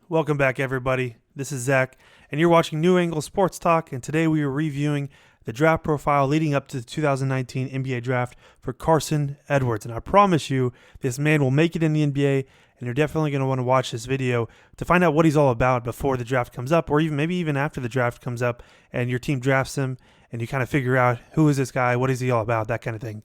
Welcome back, everybody. This is Zach, and you're watching New Angle Sports Talk, and today we are reviewing the draft profile leading up to the 2019 NBA draft for Carsen Edwards. And I promise you, this man will make it in the NBA, and you're definitely going to want to watch this video to find out what he's all about before the draft comes up, or maybe even after the draft comes up and your team drafts him, and you kind of figure out who is this guy, what is he all about, that kind of thing.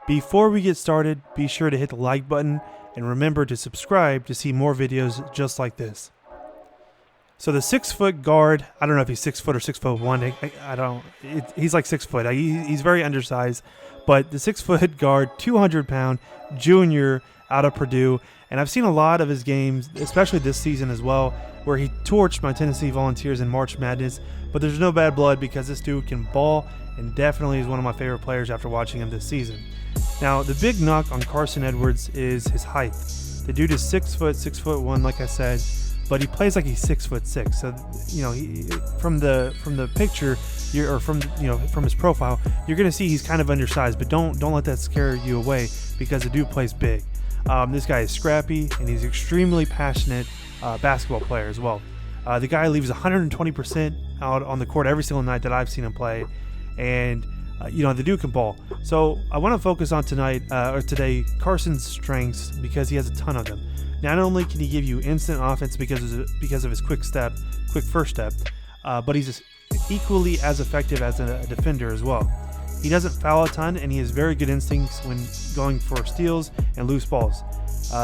Before we get started, be sure to hit the like button and remember to subscribe to see more videos just like this. So the 6-foot guard, I don't know if he's 6 foot or 6'1". He's like 6 foot. He's very undersized, but the 6-foot guard, 200-pound junior out of Purdue, and I've seen a lot of his games, especially this season as well, where he torched my Tennessee Volunteers in March Madness. But there's no bad blood because this dude can ball and definitely is one of my favorite players after watching him this season. Now, the big knock on Carsen Edwards is his height. The dude is 6 foot, 6'1", like I said, but he plays like he's 6'6". So, from the picture, from his profile, you're gonna see he's kind of undersized. But don't let that scare you away because the dude plays big. This guy is scrappy and he's extremely passionate basketball player as well. The guy leaves 120% out on the court every single night that I've seen him play, and the dude can ball. So I want to focus on today Carsen's strengths because he has a ton of them. Not only can he give you instant offense because of his quick first step, but he's equally as effective as a defender as well. He doesn't foul a ton, and he has very good instincts when going for steals and loose balls.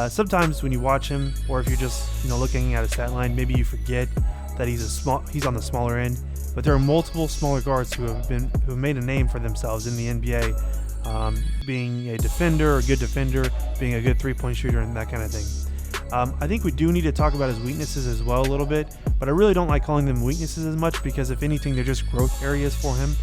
Sometimes when you watch him, or if you're just looking at a stat line, maybe you forget that he's on the smaller end. But there are multiple smaller guards who have made a name for themselves in the NBA, being a defender, a good defender, being a good three-point shooter, and that kind of thing. I think we do need to talk about his weaknesses as well a little bit, but I really don't like calling them weaknesses as much because if anything, they're just growth areas for him.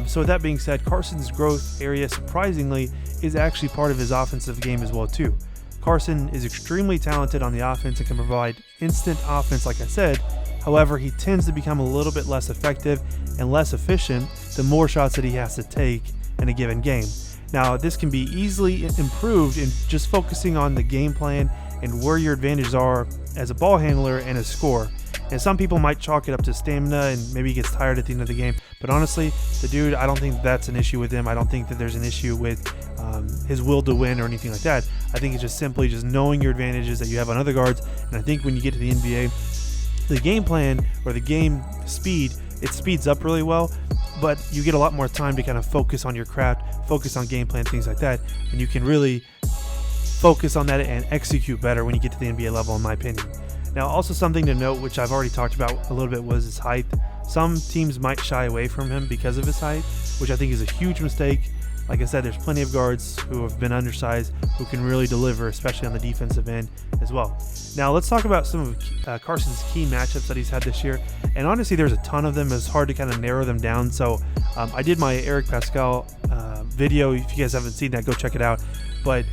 So with that being said, Carsen's growth area, surprisingly, is actually part of his offensive game as well too. Carsen is extremely talented on the offense and can provide instant offense, like I said. However, he tends to become a little bit less effective and less efficient the more shots that he has to take in a given game. Now, this can be easily improved in just focusing on the game plan and where your advantages are as a ball handler and a scorer. And some people might chalk it up to stamina and maybe he gets tired at the end of the game. But honestly, the dude, I don't think that's an issue with him. I don't think that there's an issue with his will to win or anything like that. I think it's just simply just knowing your advantages that you have on other guards. And I think when you get to the NBA, the game plan or the game speed, it speeds up really well, but you get a lot more time to kind of focus on your craft, focus on game plan, things like that, and you can really focus on that and execute better when you get to the NBA level, in my opinion. Now, also something to note, which I've already talked about a little bit, was his height. Some teams might shy away from him because of his height, which I think is a huge mistake. Like I said, there's plenty of guards who have been undersized who can really deliver, especially on the defensive end as well. Now, let's talk about some of Carsen's key matchups that he's had this year. And honestly, there's a ton of them. It's hard to kind of narrow them down. So I did my Eric Pascal video. If you guys haven't seen that, go check it out. But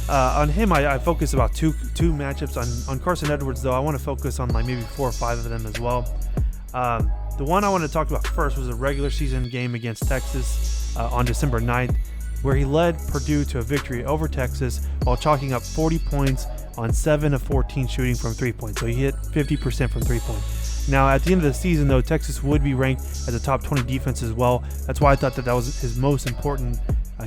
on him, I focus about two matchups. On Carsen Edwards, though, I want to focus on like maybe 4 or 5 of them as well. The one I want to talk about first was a regular season game against Texas on December 9th, where he led Purdue to a victory over Texas while chalking up 40 points on 7 of 14 shooting from 3-point. So he hit 50% from 3-point. Now, at the end of the season, though, Texas would be ranked as a top 20 defense as well. That's why I thought that was his most important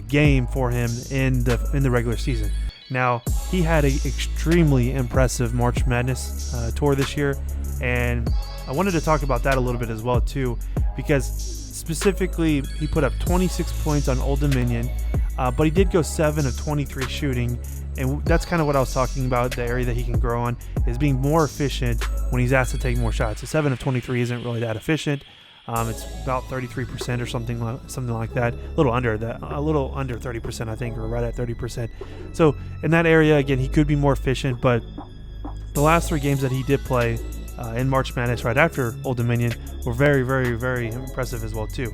game for him in the regular season. Now, he had an extremely impressive March Madness tour this year, and I wanted to talk about that a little bit as well too, because specifically he put up 26 points on Old Dominion, but he did go 7 of 23 shooting, and that's kind of what I was talking about. The area that he can grow on is being more efficient when he's asked to take more shots. So 7 of 23 isn't really that efficient. It's about 33% or something like that. A little under 30%, I think, or right at 30%. So in that area, again, he could be more efficient, but the last 3 games that he did play in March Madness right after Old Dominion were very, very, very impressive as well too.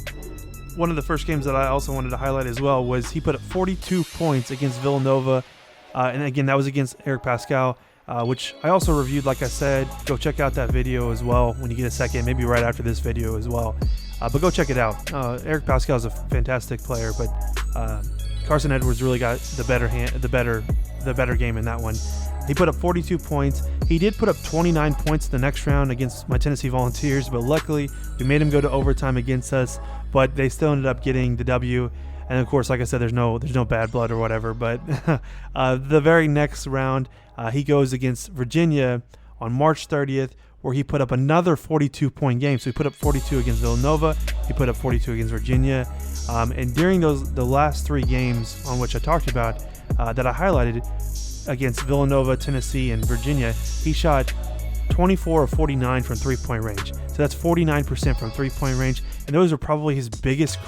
One of the first games that I also wanted to highlight as well was he put up 42 points against Villanova, and again, that was against Eric Pascal, which I also reviewed. Like I said, go check out that video as well when you get a second, maybe right after this video as well. But go check it out. Eric Pascal is a fantastic player, but Carsen Edwards really got the better game in that one. He put up 42 points. He did put up 29 points the next round against my Tennessee Volunteers, but luckily we made him go to overtime against us. But they still ended up getting the W. And of course, like I said, there's no bad blood or whatever. But the very next round, he goes against Virginia on March 30th, where he put up another 42-point game. So he put up 42 against Villanova. He put up 42 against Virginia. And during the last 3 games on which I talked about that I highlighted against Villanova, Tennessee, and Virginia, he shot 24 of 49 from three-point range. So that's 49% from three-point range. And those are probably his biggest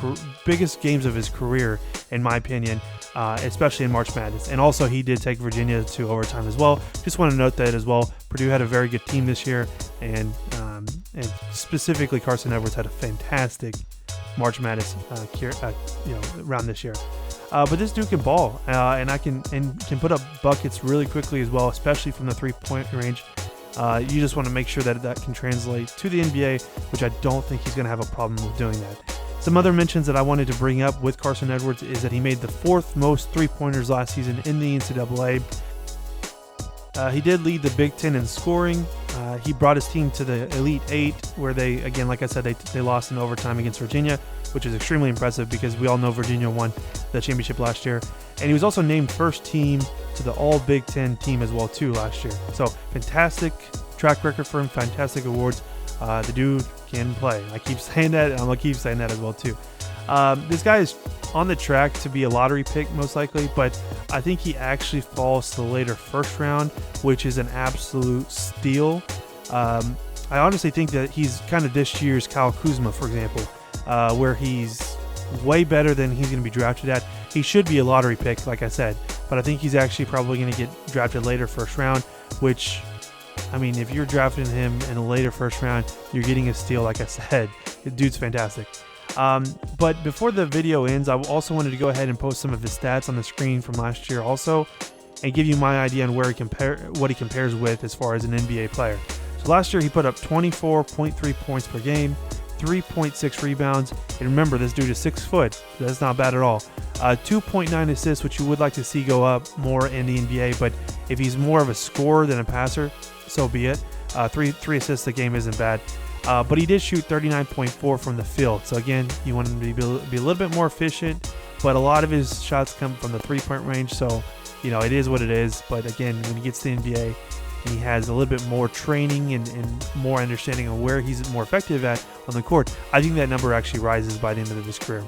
games of his career, in my opinion, especially in March Madness. And also, he did take Virginia to overtime as well. Just want to note that as well. Purdue had a very good team this year, and specifically Carsen Edwards had a fantastic March Madness round this year. But this dude can ball, and can put up buckets really quickly as well, especially from the three-point range. You just want to make sure that can translate to the NBA, which I don't think he's going to have a problem with doing that. Some other mentions that I wanted to bring up with Carsen Edwards is that he made the 4th most three-pointers last season in the NCAA. He did lead the Big Ten in scoring. He brought his team to the Elite 8, where they, again, like I said, they lost in overtime against Virginia, which is extremely impressive because we all know Virginia won the championship last year. And he was also named first team to the All Big Ten team as well too last year. So fantastic track record for him, fantastic awards. The dude can play. I keep saying that, and I'm gonna keep saying that as well too. This guy is on the track to be a lottery pick most likely, but I think he actually falls to the later first round, which is an absolute steal. I honestly think that he's kind of this year's Kyle Kuzma, for example, where he's way better than he's going to be drafted at. He should be a lottery pick, like I said, but I think he's actually probably going to get drafted later first round, which, I mean, if you're drafting him in a later first round, you're getting a steal, like I said. The dude's fantastic. But before the video ends, I also wanted to go ahead and post some of his stats on the screen from last year also, and give you my idea on what he compares with as far as an NBA player. So last year he put up 24.3 points per game, 3.6 rebounds, and remember, this dude is 6 foot, so that's not bad at all. 2.9 assists, which you would like to see go up more in the NBA, but if he's more of a scorer than a passer, so be it. Three assists a game isn't bad. But he did shoot 39.4 from the field. So again, you want him to be a little bit more efficient, but a lot of his shots come from the three-point range. So, it is what it is. But again, when he gets to the NBA, he has a little bit more training and more understanding of where he's more effective at on the court. I think that number actually rises by the end of his career.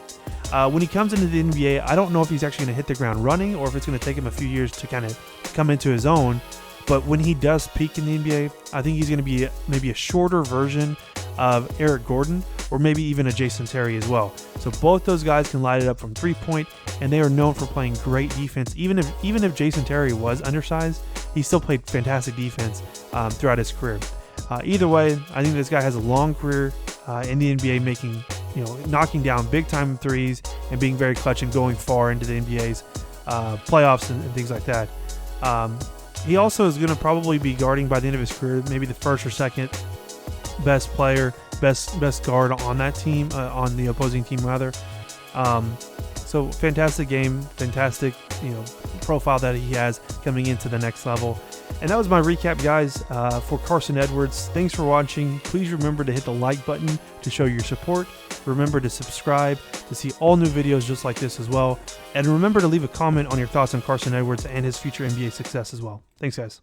When he comes into the NBA, I don't know if he's actually going to hit the ground running or if it's going to take him a few years to kind of come into his own. But when he does peak in the NBA, I think he's going to be maybe a shorter version of Eric Gordon, or maybe even a Jason Terry as well. So both those guys can light it up from three-point, and they are known for playing great defense. Even if Jason Terry was undersized, he still played fantastic defense throughout his career. Either way, I think this guy has a long career in the NBA, knocking down big-time threes and being very clutch and going far into the NBA's playoffs and things like that. He also is going to probably be guarding by the end of his career, maybe the first or second best player, best guard on that team, on the opposing team rather. So fantastic game, fantastic profile that he has coming into the next level. And that was my recap, guys, for Carsen Edwards. Thanks for watching. Please remember to hit the like button to show your support. Remember to subscribe to see all new videos just like this as well. And remember to leave a comment on your thoughts on Carsen Edwards and his future NBA success as well. Thanks, guys.